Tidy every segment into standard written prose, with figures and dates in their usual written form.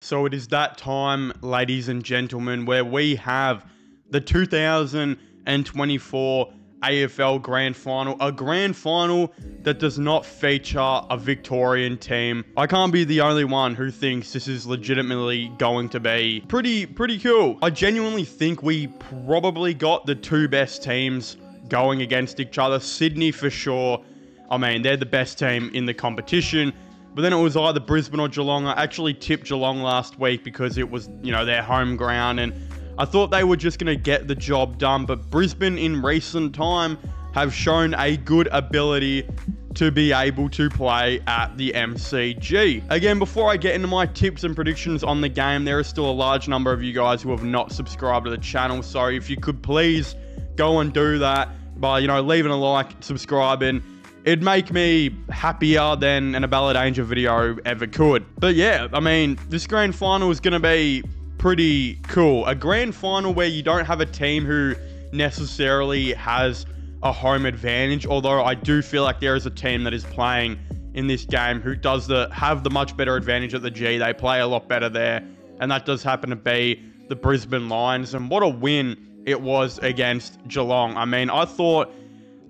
So it is that time, ladies and gentlemen, where we have the 2024 AFL Grand Final. A Grand Final that does not feature a Victorian team. I can't be the only one who thinks this is legitimately going to be pretty cool. I genuinely think we probably got the two best teams going against each other. Sydney for sure. I mean, they're the best team in the competition. But then it was either Brisbane or Geelong. I actually tipped Geelong last week because it was, their home ground. And I thought they were just going to get the job done. But Brisbane in recent time have shown a good ability to be able to play at the MCG. Again, before I get into my tips and predictions on the game, there is still a large number of you guys who have not subscribed to the channel. So if you could please go and do that by, leaving a like, subscribing. It'd make me happier than an Ballad Angel video ever could. But yeah, I mean, this grand final is going to be pretty cool. A grand final where you don't have a team who necessarily has a home advantage. Although I do feel like there is a team that is playing in this game who does have the much better advantage at the G. They play a lot better there. And that does happen to be the Brisbane Lions. And what a win it was against Geelong. I mean, I thought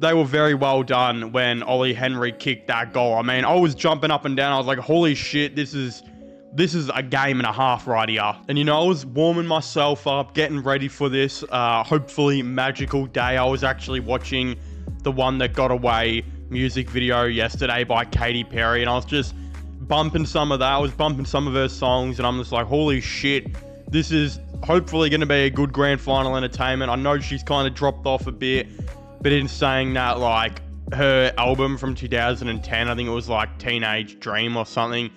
they were very well done when Ollie Henry kicked that goal. I mean, I was jumping up and down. I was like, holy shit, this is a game and a half right here. And, I was warming myself up, getting ready for this hopefully magical day. I was actually watching the One That Got Away music video yesterday by Katy Perry, and I was just bumping some of that. I was bumping some of her songs, and I'm just like, holy shit, this is hopefully going to be a good grand final entertainment. I know she's kind of dropped off a bit. But in saying that, like, her album from 2010, I think it was like Teenage Dream or something,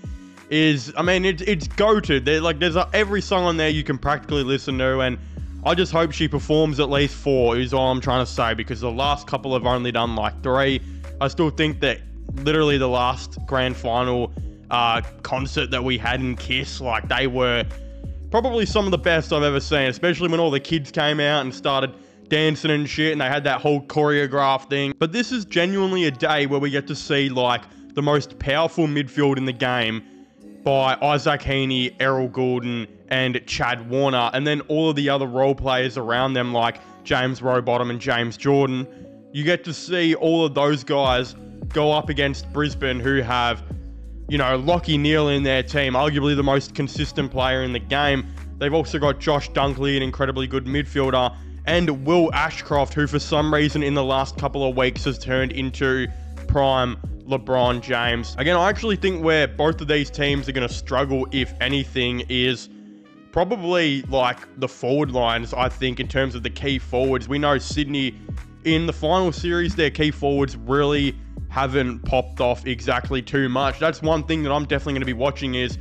is, I mean, it's go-to. There's every song on there you can practically listen to, and I just hope she performs at least 4 is all I'm trying to say, because the last couple have only done like 3. I still think that literally the last grand final concert that we had in KISS, like, they were probably some of the best I've ever seen, especially when all the kids came out and started dancing and shit, and they had that whole choreographed thing. But this is genuinely a day where we get to see, like, the most powerful midfield in the game by Isaac Heaney, Errol Goulden, and Chad Warner, and then all of the other role players around them, like James Rowbottom and James Jordan. You get to see all of those guys go up against Brisbane, who have, Lockie Neal in their team, arguably the most consistent player in the game. They've also got Josh Dunkley, an incredibly good midfielder, and Will Ashcroft, who for some reason in the last couple of weeks has turned into prime LeBron James. Again, I actually think where both of these teams are going to struggle, if anything, is probably like the forward lines, I think, in terms of the key forwards. We know Sydney in the final series, their key forwards really haven't popped off exactly too much. That's one thing that I'm definitely going to be watching, is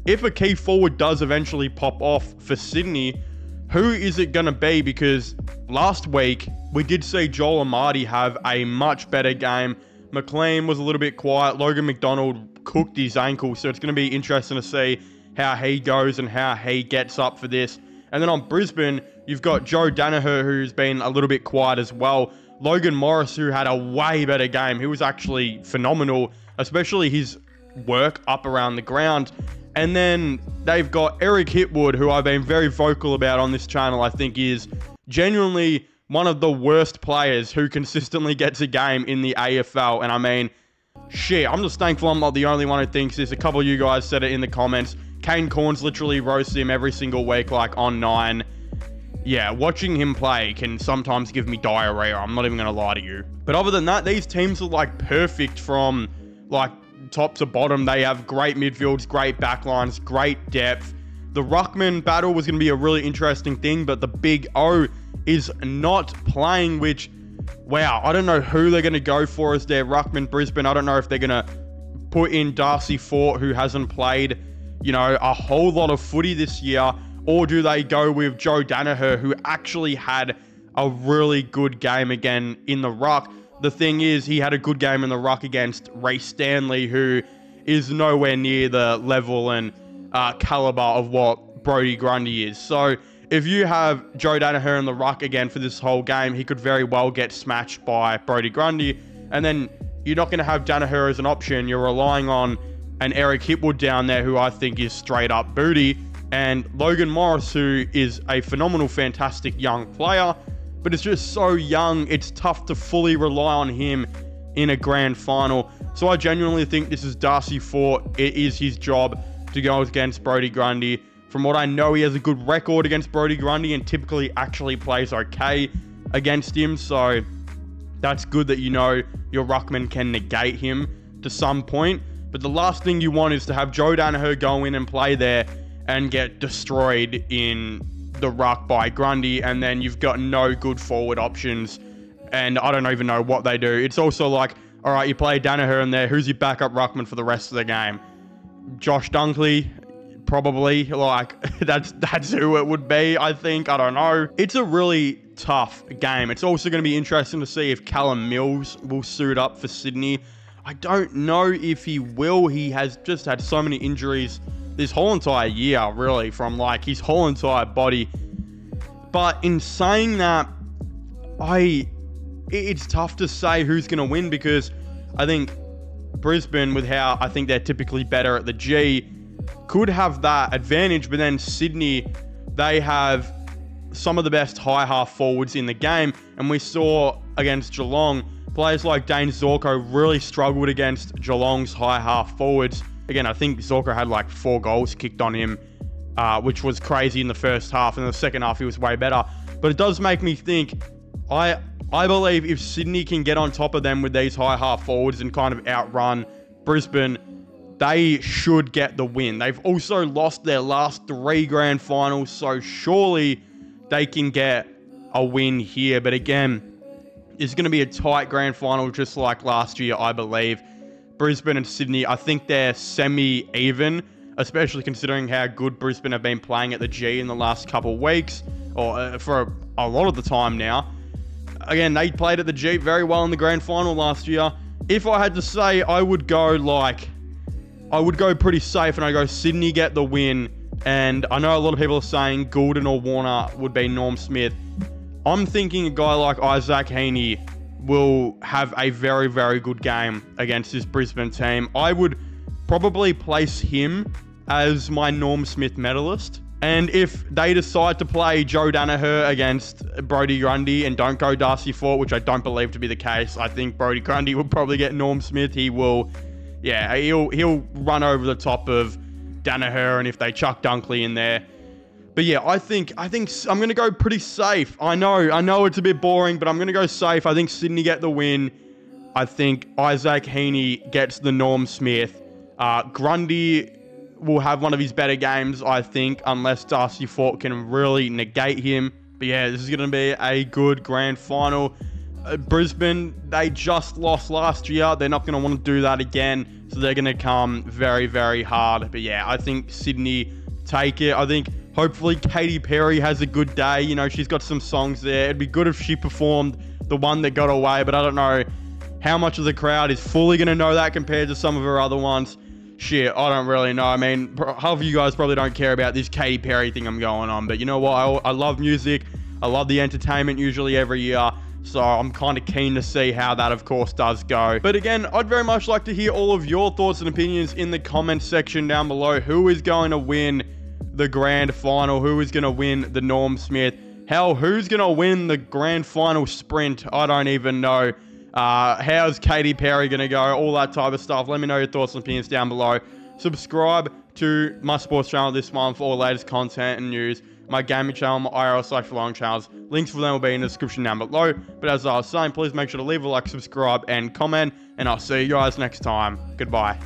if a key forward does eventually pop off for Sydney, who is it going to be? Because last week, we did see Joel Amadi have a much better game. McLean was a little bit quiet. Logan McDonald cooked his ankle. So it's going to be interesting to see how he goes and how he gets up for this. And then on Brisbane, you've got Joe Danaher, who's been a little bit quiet as well. Logan Morris, who had a way better game. He was actually phenomenal, especially his work up around the ground. And then they've got Eric Hitwood, who I've been very vocal about on this channel. I think is genuinely one of the worst players who consistently gets a game in the AFL. And I mean, shit, I'm just thankful I'm not the only one who thinks this. A couple of you guys said it in the comments. Kane Corns literally roasts him every single week, like on 9. Yeah, watching him play can sometimes give me diarrhea. I'm not even going to lie to you. But other than that, these teams are like perfect from like top to bottom. They have great midfields, great backlines, great depth. The Ruckman battle was going to be a really interesting thing, but the Big O is not playing, which, wow, I don't know who they're going to go for as their Ruckman Brisbane. I don't know if they're going to put in Darcy Fort, who hasn't played, a whole lot of footy this year, or do they go with Joe Danaher, who actually had a really good game again in the ruck. The thing is, he had a good game in the ruck against Ray Stanley, who is nowhere near the level and caliber of what Brodie Grundy is. So if you have Joe Danaher in the ruck again for this whole game, he could very well get smashed by Brodie Grundy. And then you're not going to have Danaher as an option. You're relying on an Eric Hitwood down there, who I think is straight up booty. And Logan Morris, who is a phenomenal, fantastic young player, but it's just so young, it's tough to fully rely on him in a grand final. So I genuinely think this is Darcy Fort. It is his job to go against Brodie Grundy. From what I know, he has a good record against Brodie Grundy and typically actually plays okay against him. So that's good that you know your Ruckman can negate him to some point. But the last thing you want is to have Joe Danaher go in and play there and get destroyed in the ruck by Grundy, and then you've got no good forward options, and I don't even know what they do. It's also like, all right, you play Danaher in there, who's your backup ruckman for the rest of the game? Josh Dunkley, probably. Like, that's who it would be, I think. I don't know. It's a really tough game. It's also going to be interesting to see if Callum Mills will suit up for Sydney. I don't know if he will. He has just had so many injuries this whole entire year, really, from like his whole entire body. But in saying that, it's tough to say who's going to win, because I think Brisbane, with how I think they're typically better at the G, could have that advantage. But then Sydney, they have some of the best high half forwards in the game. And we saw against Geelong, players like Dane Zorko really struggled against Geelong's high half forwards. Again, I think Zorko had like 4 goals kicked on him, which was crazy in the first half. And in the second half, he was way better. But it does make me think, I believe if Sydney can get on top of them with these high half forwards and kind of outrun Brisbane, they should get the win. They've also lost their last 3 grand finals, so surely they can get a win here. But again, it's going to be a tight grand final just like last year, I believe. Brisbane and Sydney, I think they're semi-even, especially considering how good Brisbane have been playing at the G in the last couple of weeks, or for a lot of the time now. Again, they played at the G very well in the grand final last year. If I had to say, I would go pretty safe, and I go Sydney get the win. And I know a lot of people are saying Goulden or Warner would be Norm Smith. I'm thinking a guy like Isaac Heaney will have a very, very good game against this Brisbane team. I would probably place him as my Norm Smith medalist. And if they decide to play Joe Danaher against Brodie Grundy and don't go Darcy Fort, which I don't believe to be the case, I think Brodie Grundy will probably get Norm Smith. He'll run over the top of Danaher, and if they chuck Dunkley in there. But yeah, I think I'm going to go pretty safe. I know it's a bit boring, but I'm going to go safe. I think Sydney get the win. I think Isaac Heaney gets the Norm Smith. Grundy will have one of his better games, I think, unless Darcy Fort can really negate him. But yeah, this is going to be a good grand final. Brisbane, they just lost last year. They're not going to want to do that again. So they're going to come very, very hard. But yeah, I think Sydney take it. I think hopefully Katy Perry has a good day. You know, she's got some songs there. It'd be good if she performed the one that got away. But I don't know how much of the crowd is fully going to know that compared to some of her other ones. Shit, I don't really know. I mean, half of you guys probably don't care about this Katy Perry thing I'm going on. But you know what? I love music. I love the entertainment usually every year. So I'm kind of keen to see how that, of course, does go. But again, I'd very much like to hear all of your thoughts and opinions in the comments section down below. Who is going to win the grand final? Who is going to win the Norm Smith? Hell, who's going to win the grand final sprint? I don't even know. How's Katy Perry going to go? All that type of stuff. Let me know your thoughts and opinions down below. Subscribe to my sports channel this month for all the latest content and news. My gaming channel, my IRL/vlog channels. Links for them will be in the description down below. But as I was saying, please make sure to leave a like, subscribe, and comment. And I'll see you guys next time. Goodbye.